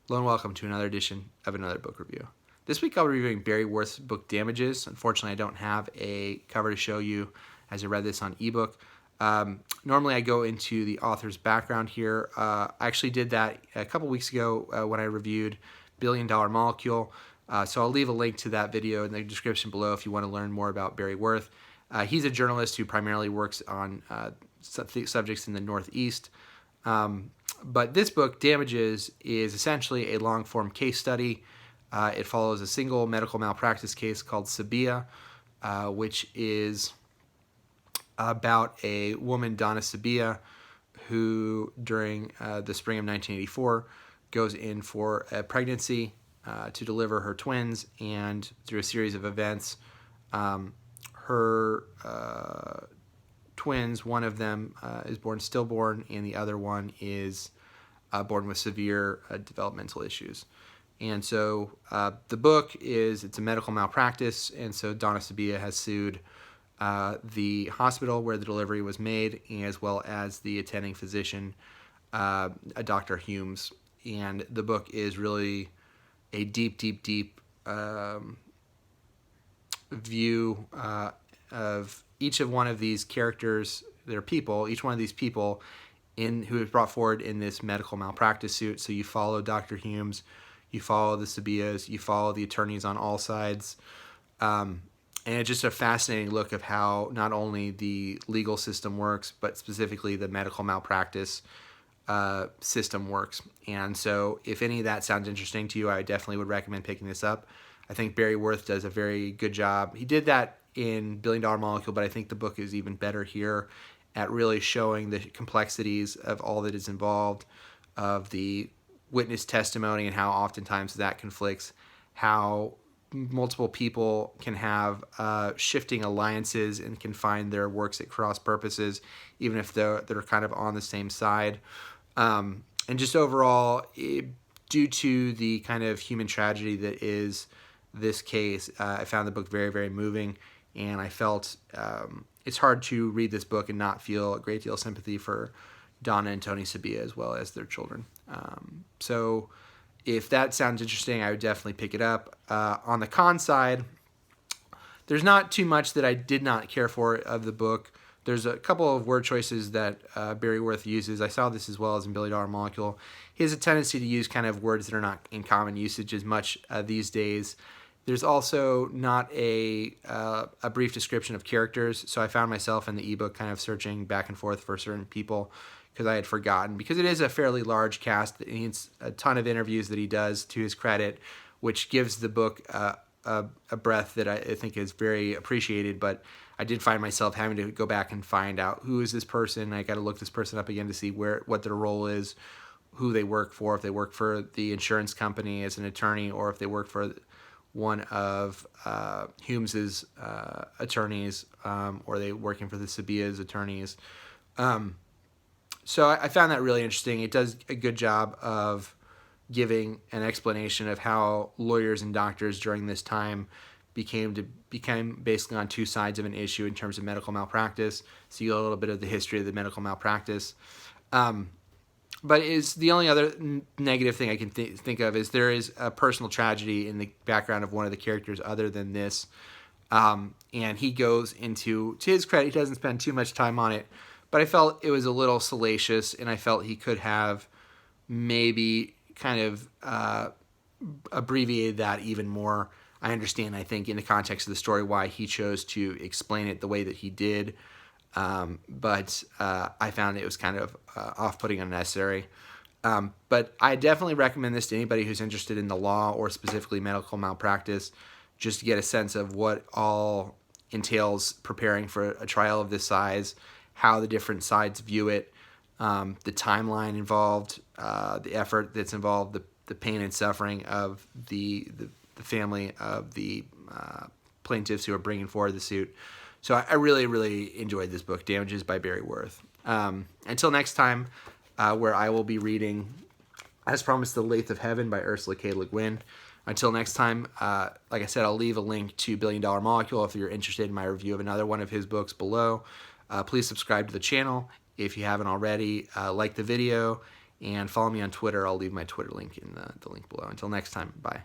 Hello and welcome to another edition of Another Book Review. This week I'll be reviewing Barry Werth's book Damages. Unfortunately, I don't have a cover to show you as I read this on ebook. Normally I go into the author's background here. I actually did that a couple weeks ago when I reviewed Billion Dollar Molecule. So I'll leave a link to that video in the description below if you want to learn more about Barry Werth. He's a journalist who primarily works on subjects in the Northeast. But this book, Damages, is essentially a long-form case study. It follows a single medical malpractice case called Sabia, which is about a woman, Donna Sabia, who during the spring of 1984 goes in for a pregnancy to deliver her twins, and through a series of events, her twins, one of them is born stillborn, and the other one is born with severe developmental issues. And so the book it's a medical malpractice, and so Donna Sabia has sued the hospital where the delivery was made, as well as the attending physician, Dr. Humes. And the book is really a deep view of each of one of these characters, their people, each one of these people who is brought forward in this medical malpractice suit. So you follow Dr. Humes, you follow the Sabias, you follow the attorneys on all sides. And it's just a fascinating look of how not only the legal system works, but specifically the medical malpractice system works. And so if any of that sounds interesting to you, I definitely would recommend picking this up. I think Barry Werth does a very good job. He did that in Billion Dollar Molecule, but I think the book is even better here at really showing the complexities of all that is involved, of the witness testimony and how oftentimes that conflicts, how multiple people can have shifting alliances and can find their works at cross purposes, even if they're kind of on the same side. And just overall, due to the kind of human tragedy that is this case, I found the book very, very moving, and I felt it's hard to read this book and not feel a great deal of sympathy for Donna and Tony Sabia as well as their children. So if that sounds interesting, I would definitely pick it up. On the con side, there's not too much that I did not care for of the book. There's a couple of word choices that Barry Werth uses. I saw this as well as in Billion Dollar Molecule. He has a tendency to use kind of words that are not in common usage as much these days. There's also not a brief description of characters, so I found myself in the ebook kind of searching back and forth for certain people because I had forgotten. Because it is a fairly large cast, it's a ton of interviews that he does to his credit, which gives the book a breadth that I think is very appreciated. But I did find myself having to go back and find out who is this person. I got to look this person up again to see what their role is, who they work for, if they work for the insurance company as an attorney, or if they work for one of Humes's attorneys, or they working for the Sabia's attorneys. So I found that really interesting. It does a good job of giving an explanation of how lawyers and doctors during this time became basically on two sides of an issue in terms of medical malpractice. So you get a little bit of the history of the medical malpractice. But is the only other negative thing I can think of is there is a personal tragedy in the background of one of the characters other than this. And he goes into, to his credit, he doesn't spend too much time on it, but I felt it was a little salacious, and I felt he could have maybe kind of abbreviated that even more. I understand, I think, in the context of the story, why he chose to explain it the way that he did. But I found it was kind of off-putting, unnecessary. But I definitely recommend this to anybody who's interested in the law or specifically medical malpractice, just to get a sense of what all entails preparing for a trial of this size, how the different sides view it, the timeline involved, the effort that's involved, the pain and suffering of the family of the plaintiffs who are bringing forward the suit. So I really, really enjoyed this book, Damages by Barry Werth. Until next time, where I will be reading, as promised, The Lathe of Heaven by Ursula K. Le Guin. Until next time, like I said, I'll leave a link to Billion Dollar Molecule if you're interested in my review of another one of his books below. Please subscribe to the channel if you haven't already. Like the video, And follow me on Twitter. I'll leave my Twitter link in the link below. Until next time, bye.